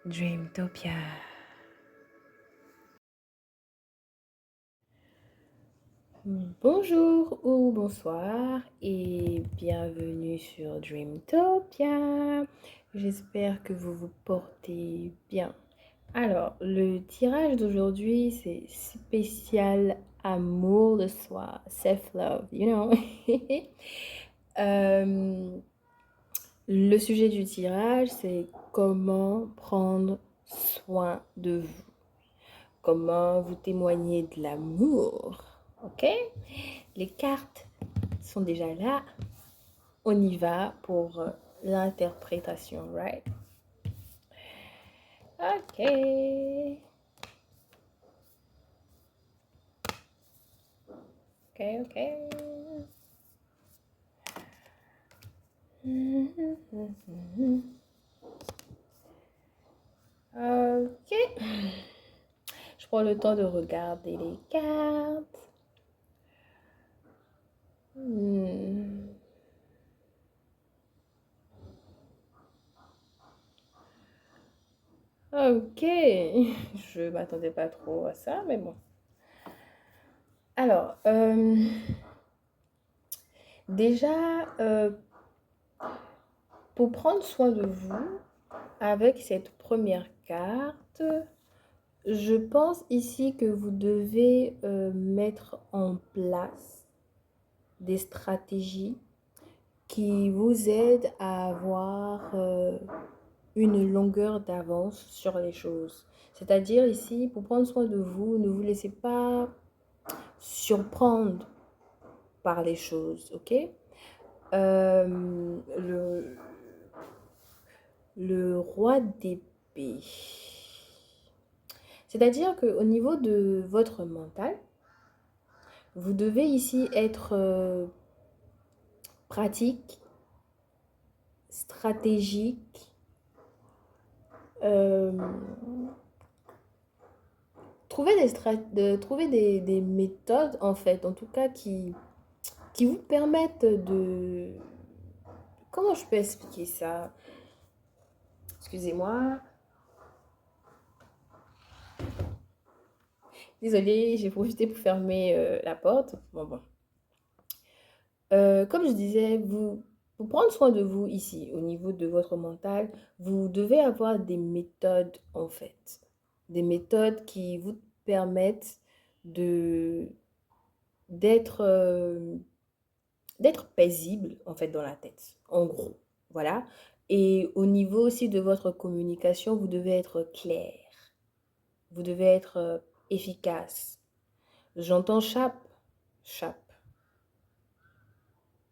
Dreamtopia. Bonjour ou bonsoir et bienvenue sur Dreamtopia. J'espère que vous vous portez bien. Alors, le tirage d'aujourd'hui, c'est spécial amour de soi, self-love, you know. Euh, le sujet du tirage, c'est comment prendre soin de vous. Comment vous témoigner de l'amour. Ok? Les cartes sont déjà là. On y va pour l'interprétation, right? Ok. Ok, ok. Ok. Je prends le temps de regarder les cartes. Ok. Je m'attendais pas trop à ça, mais bon. Alors, déjà, pour prendre soin de vous, avec cette première carte, je pense ici que vous devez mettre en place des stratégies qui vous aident à avoir une longueur d'avance sur les choses. C'est-à-dire ici, pour prendre soin de vous, ne vous laissez pas surprendre par les choses, ok? Euh, le, le roi d'épée. C'est-à-dire qu'au niveau de votre mental, vous devez ici être pratique, stratégique, euh, trouver des méthodes, en fait, en tout cas, qui vous permettent de... Comment je peux expliquer ça? Excusez-moi. Désolée, j'ai profité pour fermer la porte. Bon. Comme je disais, pour prendre soin de vous ici, au niveau de votre mental, vous devez avoir des méthodes en fait. Des méthodes qui vous permettent de d'être d'être paisible en fait dans la tête, en gros. Voilà. Et au niveau aussi de votre communication, vous devez être clair. Vous devez être efficace. J'entends chape, chape.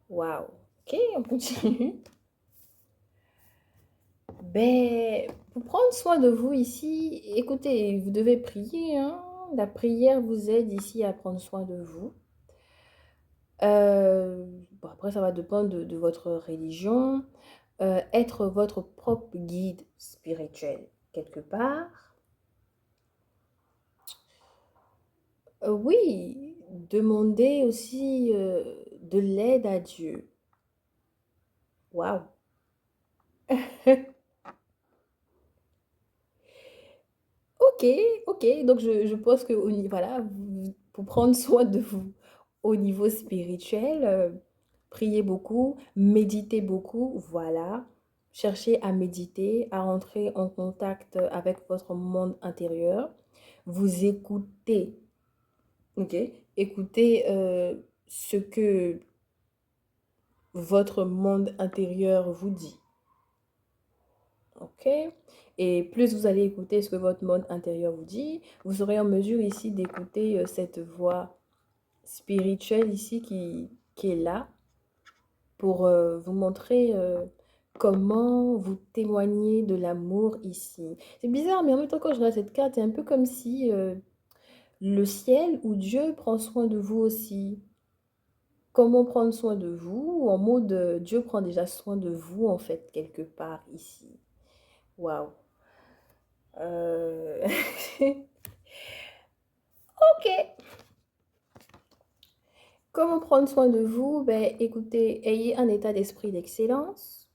Waouh. Ok, on continue. Ben, pour prendre soin de vous ici, écoutez, vous devez prier, hein. La prière vous aide ici à prendre soin de vous. Bon, après, ça va dépendre de votre religion. Être votre propre guide spirituel, quelque part. Oui, demander aussi de l'aide à Dieu. Waouh. Ok, ok. Donc, je pense que voilà, pour prendre soin de vous au niveau spirituel, priez beaucoup, méditez beaucoup, voilà. Cherchez à méditer, à rentrer en contact avec votre monde intérieur. Vous écoutez, ok? Écoutez ce que votre monde intérieur vous dit, ok? Et plus vous allez écouter ce que votre monde intérieur vous dit, vous serez en mesure ici d'écouter cette voix spirituelle ici qui est là pour vous montrer comment vous témoigner de l'amour ici. C'est bizarre, mais en même temps, quand je regarde cette carte, c'est un peu comme si le ciel ou Dieu prend soin de vous aussi. Comment prendre soin de vous? En mode, Dieu prend déjà soin de vous, en fait, quelque part ici. Waouh. Euh, Ok. Comment prendre soin de vous? Ben, écoutez, ayez un état d'esprit d'excellence.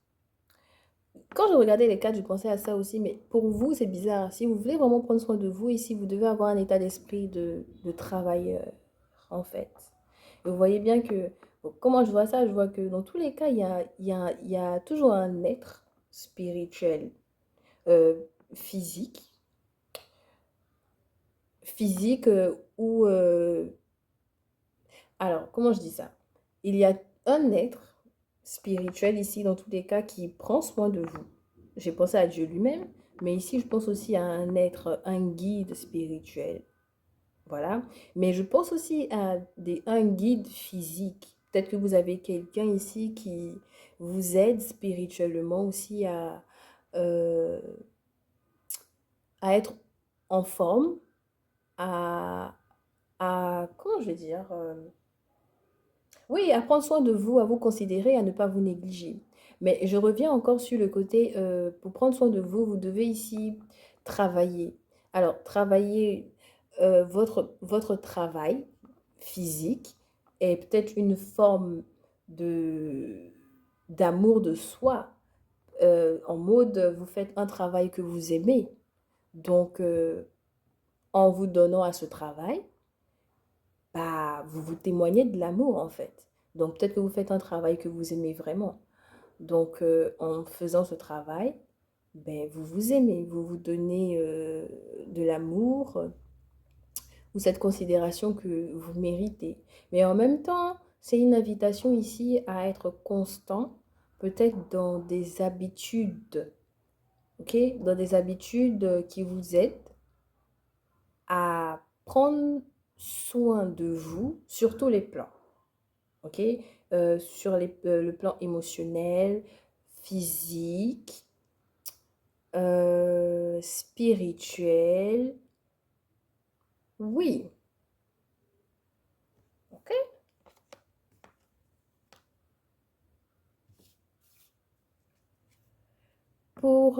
Quand je regardais les cartes, je pensais à ça aussi, mais pour vous, c'est bizarre. Si vous voulez vraiment prendre soin de vous ici, vous devez avoir un état d'esprit de travailleur, en fait. Et vous voyez bien que, bon, comment je vois ça? Je vois que dans tous les cas, il y a toujours un être spirituel, euh, physique, physique ou... alors, comment je dis ça? Il y a un être spirituel ici, dans tous les cas, qui prend soin de vous. J'ai pensé à Dieu lui-même, mais ici, je pense aussi à un être, un guide spirituel. Voilà. Mais je pense aussi à un guide physique. Peut-être que vous avez quelqu'un ici qui vous aide spirituellement aussi euh, à être en forme, à, comment je vais dire, oui, à prendre soin de vous, à vous considérer, à ne pas vous négliger. Mais je reviens encore sur le côté, pour prendre soin de vous, vous devez ici travailler. Alors, travailler votre travail physique est peut-être une forme de d'amour de soi, en mode, vous faites un travail que vous aimez. Donc, en vous donnant à ce travail, bah, vous vous témoignez de l'amour en fait. Donc peut-être que vous faites un travail que vous aimez vraiment. Donc en faisant ce travail, ben, vous vous aimez, vous vous donnez de l'amour ou cette considération que vous méritez. Mais en même temps, c'est une invitation ici à être constant, peut-être dans des habitudes, ok? Dans des habitudes qui vous aident à prendre soin de vous sur tous les plans. Ok, sur le plan émotionnel, physique, spirituel. Oui, ok. Pour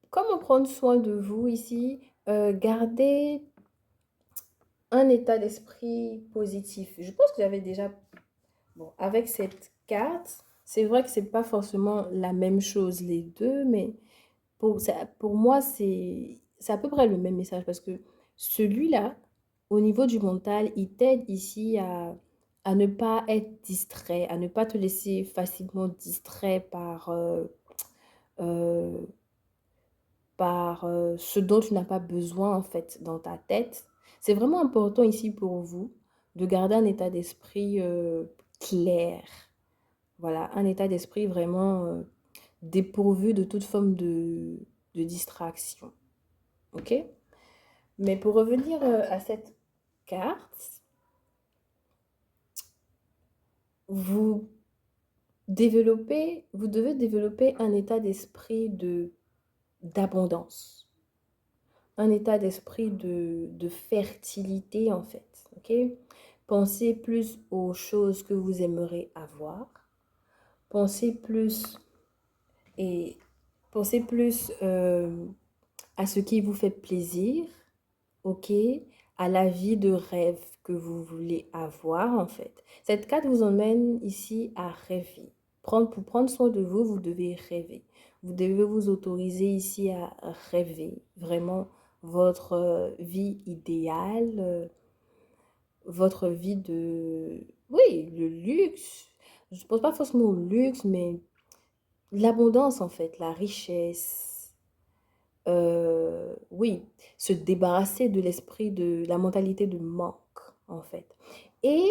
comment prendre soin de vous ici, gardez un état d'esprit positif. Je pense que j'avais déjà, bon, avec cette carte, c'est vrai que c'est pas forcément la même chose les deux, mais pour moi, c'est à peu près le même message parce que celui-là, au niveau du mental, il t'aide ici à ne pas être distrait, à ne pas te laisser facilement distrait euh, par ce dont tu n'as pas besoin en fait dans ta tête. C'est vraiment important ici pour vous de garder un état d'esprit clair. Voilà, un état d'esprit vraiment dépourvu de toute forme de distraction. Ok? Mais pour revenir à cette carte, vous vous devez développer un état d'esprit d'abondance, un état d'esprit de fertilité en fait. Ok? Pensez plus aux choses que vous aimeriez avoir. Pensez plus et pensez plus à ce qui vous fait plaisir, ok, à la vie de rêve que vous voulez avoir en fait. Cette carte vous emmène ici à rêver. Pour prendre soin de vous, vous devez rêver. Vous devez vous autoriser ici à rêver vraiment votre vie idéale, votre vie de... Oui, le luxe. Je ne pense pas forcément au luxe, mais l'abondance en fait, la richesse. Oui, se débarrasser de l'esprit de la mentalité de manque, en fait. Et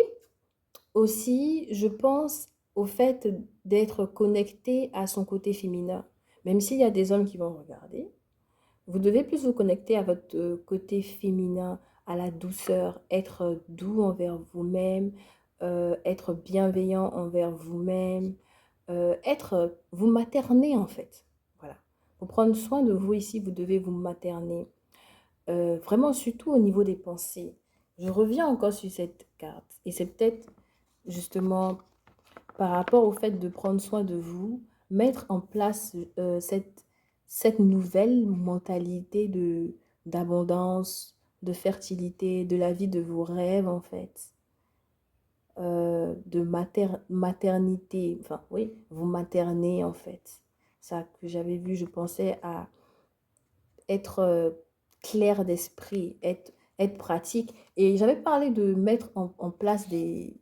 aussi, je pense au fait d'être connecté à son côté féminin. Même s'il y a des hommes qui vont regarder, vous devez plus vous connecter à votre côté féminin, à la douceur, être doux envers vous-même, être bienveillant envers vous-même, vous materner en fait. Voilà. Pour prendre soin de vous ici, vous devez vous materner. Vraiment, surtout au niveau des pensées. Je reviens encore sur cette carte. Et c'est peut-être justement par rapport au fait de prendre soin de vous, mettre en place cette nouvelle mentalité d'abondance, de fertilité, de la vie de vos rêves en fait, de maternité, enfin oui, vous maternez en fait. ça que j'avais vu. Je pensais à être clair d'esprit, être pratique. Et j'avais parlé de mettre en place des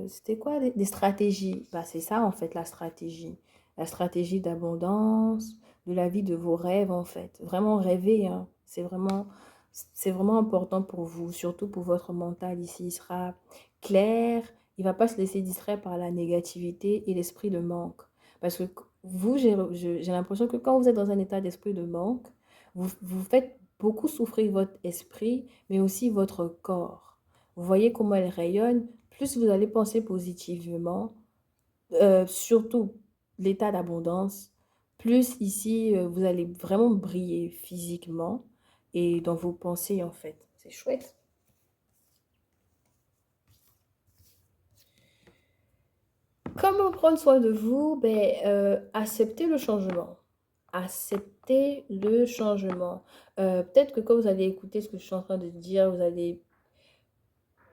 c'était quoi? Des stratégies. Bah, c'est ça, en fait, la stratégie. La stratégie d'abondance, de la vie de vos rêves, en fait. Vraiment rêver, hein. C'est vraiment important pour vous, surtout pour votre mental ici. Il sera clair, il va pas se laisser distraire par la négativité et l'esprit de manque. Parce que vous, j'ai l'impression que quand vous êtes dans un état d'esprit de manque, vous faites beaucoup souffrir votre esprit, mais aussi votre corps. Vous voyez comment elle rayonne, plus vous allez penser positivement, surtout l'état d'abondance, plus ici, vous allez vraiment briller physiquement et dans vos pensées, en fait. C'est chouette. Comment prendre soin de vous? Ben, accepter le changement. Accepter le changement. Peut-être que quand vous allez écouter ce que je suis en train de dire, vous allez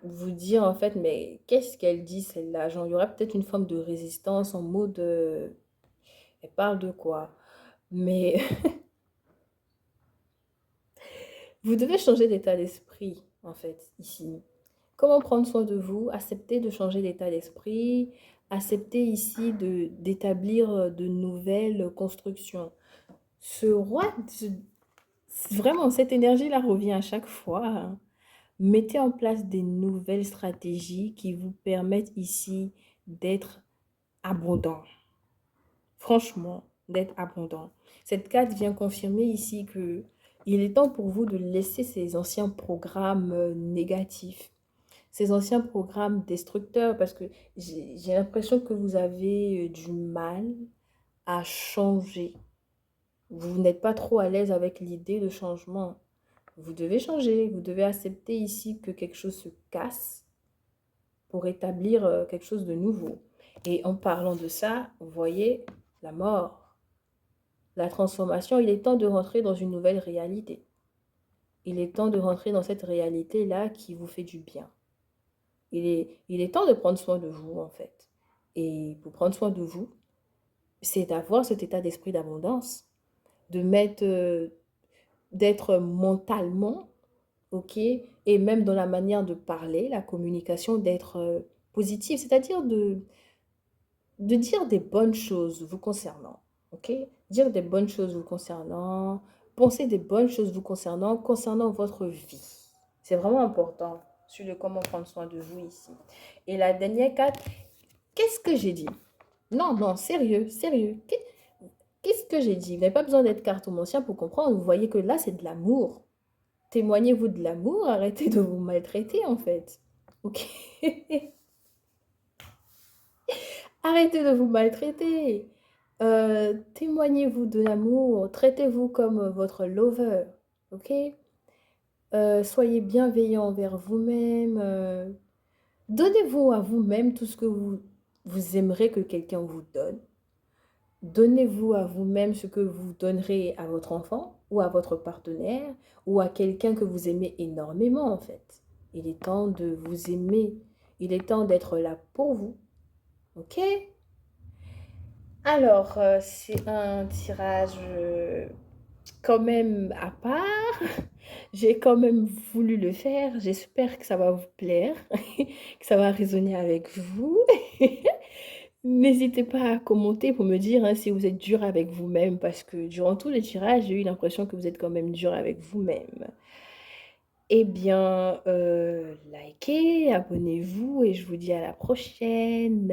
vous dire en fait, mais qu'est-ce qu'elle dit celle-là? Genre, il y aura peut-être une forme de résistance en mode, elle parle de quoi? Mais vous devez changer d'état d'esprit, en fait, ici. Comment prendre soin de vous? Accepter de changer d'état d'esprit, accepter ici d'établir de nouvelles constructions. Ce roi, vraiment, cette énergie-là revient à chaque fois, hein. Mettez en place des nouvelles stratégies qui vous permettent ici d'être abondant. Franchement, d'être abondant. Cette carte vient confirmer ici que il est temps pour vous de laisser ces anciens programmes négatifs, ces anciens programmes destructeurs, parce que j'ai l'impression que vous avez du mal à changer. Vous n'êtes pas trop à l'aise avec l'idée de changement. Vous devez changer, vous devez accepter ici que quelque chose se casse pour établir quelque chose de nouveau. Et en parlant de ça, vous voyez la mort, la transformation, il est temps de rentrer dans une nouvelle réalité. Il est temps de rentrer dans cette réalité-là qui vous fait du bien. Il est temps de prendre soin de vous, en fait. Et pour prendre soin de vous, c'est d'avoir cet état d'esprit d'abondance, de mettre, d'être mentalement, ok, et même dans la manière de parler, la communication, d'être positive, c'est-à-dire de dire des bonnes choses vous concernant, ok? Dire des bonnes choses vous concernant, penser des bonnes choses vous concernant, concernant votre vie. C'est vraiment important sur le comment prendre soin de vous ici. Et la dernière carte, qu'est-ce que j'ai dit? Non, non, sérieux, sérieux. Qu'est-ce que j'ai dit? Vous n'avez pas besoin d'être cartomancien pour comprendre. Vous voyez que là, c'est de l'amour. Témoignez-vous de l'amour, arrêtez de vous maltraiter en fait. Ok? Arrêtez de vous maltraiter. Témoignez-vous de l'amour. Traitez-vous comme votre lover. Ok? Soyez bienveillant envers vous-même. Donnez-vous à vous-même tout ce que vous aimeriez que quelqu'un vous donne. Donnez-vous à vous-même ce que vous donnerez à votre enfant ou à votre partenaire ou à quelqu'un que vous aimez énormément en fait. Il est temps de vous aimer. Il est temps d'être là pour vous. Ok? Alors, c'est un tirage quand même à part. J'ai quand même voulu le faire. J'espère que ça va vous plaire, que ça va résonner avec vous. N'hésitez pas à commenter pour me dire hein, si vous êtes dur avec vous-même, parce que durant tous les tirages, j'ai eu l'impression que vous êtes quand même dur avec vous-même. Eh bien, likez, abonnez-vous et je vous dis à la prochaine.